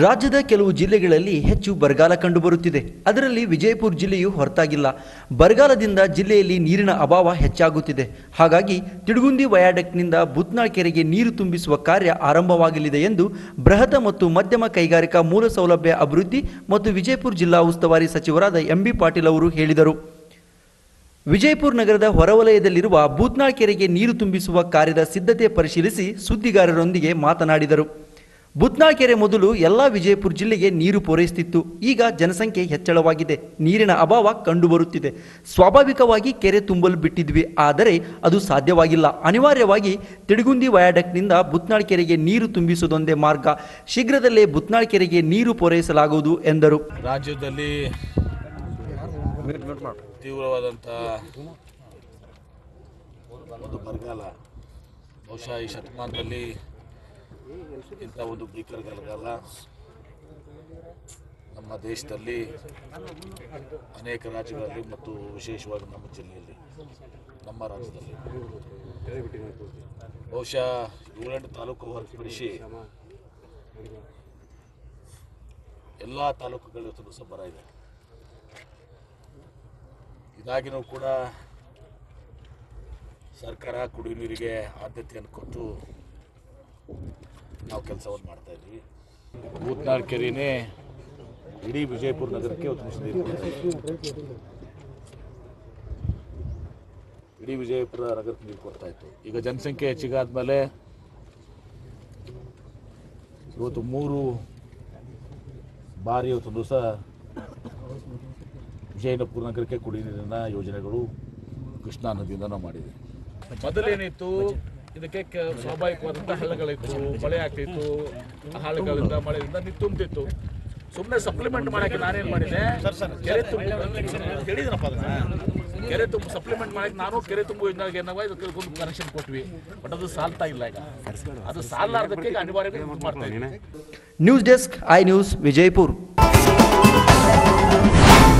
ರಾಜ್ಯದ ಕೆಲವು ಜಿಲ್ಲೆಗಳಲ್ಲಿ ಹೆಚ್ಚು ಬರಗಾಲ ಕಂಡುಬರುತ್ತಿದೆ. ಅದರಲ್ಲಿ ವಿಜಯಪುರ ಜಿಲ್ಲೆಯು ಹೊರತಾಗಿಲ್ಲ. ಬರಗಾಲದಿಂದ ಜಿಲ್ಲೆಯಲ್ಲಿ ನೀರಿನ ಅಭಾವ ಹೆಚ್ಚಾಗುತ್ತಿದೆ. ಹಾಗಾಗಿ ತಿಡಗುಂದಿ ವಯಾಡಕ್ಟ್ನಿಂದ ಬುತ್ನಾಳ್ ಕೆರೆಗೆ ನೀರು ತುಂಬಿಸುವ ಕಾರ್ಯ ಆರಂಭವಾಗಲಿದೆ ಎಂದು ಬೃಹತ್ ಮತ್ತು ಮಧ್ಯಮ ಕೈಗಾರಿಕಾ ಮೂಲಸೌಲಭ್ಯ ಅಭಿವೃದ್ಧಿ ಮತ್ತು ವಿಜಯಪುರ ಜಿಲ್ಲಾ ಉಸ್ತುವಾರಿ ಸಚಿವರಾದ ಎಂಬಿ ಪಾಟೀಲ್ ಅವರು ಹೇಳಿದರು. ವಿಜಯಪುರ ನಗರದ ಹೊರವಲಯದಲ್ಲಿರುವ ಬೂತ್ನಾಳ್ ಕೆರೆಗೆ ನೀರು ತುಂಬಿಸುವ ಕಾರ್ಯದ ಸಿದ್ಧತೆ ಪರಿಶೀಲಿಸಿ ಸುದ್ದಿಗಾರರೊಂದಿಗೆ ಮಾತನಾಡಿದರು. ಬೂತ್ನಾಳ್ ಕೆರೆ ಮೊದಲು ಎಲ್ಲ ವಿಜಯಪುರ ಜಿಲ್ಲೆಗೆ ನೀರು ಪೂರೈಸುತ್ತಿತ್ತು. ಈಗ ಜನಸಂಖ್ಯೆ ಹೆಚ್ಚಳವಾಗಿದೆ, ನೀರಿನ ಅಭಾವ ಕಂಡುಬರುತ್ತಿದೆ. ಸ್ವಾಭಾವಿಕವಾಗಿ ಕೆರೆ ತುಂಬಲು ಬಿಟ್ಟಿದ್ವಿ, ಆದರೆ ಅದು ಸಾಧ್ಯವಾಗಿಲ್ಲ. ಅನಿವಾರ್ಯವಾಗಿ ತಿಡಗುಂದಿ ವಯಾಡಕ್ಟ್ನಿಂದ ಬೂತ್ನಾಳ್ ಕೆರೆಗೆ ನೀರು ತುಂಬಿಸುವುದೊಂದೇ ಮಾರ್ಗ. ಶೀಘ್ರದಲ್ಲೇ ಬೂತ್ನಾಳ್ ಕೆರೆಗೆ ನೀರು ಪೂರೈಸಲಾಗುವುದು ಎಂದರು. ರಾಜ್ಯದಲ್ಲಿ ತೀವ್ರವಾದಂಥ ಒಂದು ಬರಗಾಲ, ಬಹುಶಃ ಈ ಶತಮಾನದಲ್ಲಿ ಇಂಥ ಒಂದು ಭೀಕರ ಬರಗಾಲ ನಮ್ಮ ದೇಶದಲ್ಲಿ ಅನೇಕ ರಾಜ್ಯಗಳಲ್ಲಿ ಮತ್ತು ವಿಶೇಷವಾಗಿ ನಮ್ಮ ಜಿಲ್ಲೆಯಲ್ಲಿ, ನಮ್ಮ ರಾಜ್ಯದಲ್ಲಿ ಬಹುಶಃ 7 ತಾಲೂಕು ಹೊರತುಪಡಿಸಿ ಎಲ್ಲ ತಾಲೂಕುಗಳು ಸಹ ಬರ ಇದೆ. ಇದಾಗಿಯೂ ಕೂಡ ಸರ್ಕಾರ ಕುಡಿಯುವ ನೀರಿಗೆ ಆದ್ಯತೆಯನ್ನು ಕೊಟ್ಟು ನಾವು ಕೆಲಸವನ್ನು ಮಾಡ್ತಾ ಇದ್ವಿ. ಬೂತ್ನಾಳ್ ಕೆರೆನೇ ಇಡೀ ವಿಜಯಪುರ ನಗರಕ್ಕೆ ಇಡೀ ವಿಜಯಪುರ ನಗರಕ್ಕೆ ನೀರು ಕೊಡ್ತಾ ಇತ್ತು. ಈಗ ಜನಸಂಖ್ಯೆ ಹೆಚ್ಚಿಗಾದ್ಮೇಲೆ ಇವತ್ತು 3 ಬಾರಿ ಇವತ್ತು ದಿವಸ ವಿಜಯಪುರ ನಗರಕ್ಕೆ ಕುಡಿಯುವ ನೀರಿನ ಯೋಜನೆಗಳು ಕೃಷ್ಣಾ ನದಿಯಿಂದ ನಾವು ಮಾಡಿದ್ವಿ. ಮೊದಲೇನಿತ್ತು, ಇದಕ್ಕೆ ಸ್ವಾಭಾವಿಕವಾದಂಥ ಹಳ್ಳಗಳಿತ್ತು, ಮಳೆ ಆಗ್ತಿತ್ತು, ಆ ಹಳ್ಳಗಳಿಂದ ಮಳೆಯಿಂದ ನೀರು ತುಂಬ್ತಿತ್ತು. ಸುಮ್ಮನೆ ಸಪ್ಲಿಮೆಂಟ್ ಮಾಡೋಕ್ಕೆ ನಾನೇನು ಮಾಡಿದೆ, ಕೆರೆ ತುಂಬ ಸಪ್ಲಿಮೆಂಟ್ ಮಾಡೋಕ್ಕೆ ನಾನು ಕೆರೆ ತುಂಬ ಯೋಜನೆಗೆ ಏನವ ಇದಕ್ಕೊಂದು ಕನೆಕ್ಷನ್ ಕೊಟ್ವಿ. ಬಟ್ ಅದು ಸಾಲ್ತಾ ಇಲ್ಲ. ಈಗ ಅದು ಸಾಲಾರ್ದಕ್ಕೆ ಈಗ ಅನಿವಾರ್ಯವಾಗಿ ಮಾಡ್ತಾ ಇದ್ದೀವಿ. News desk, I news, Vijayapura.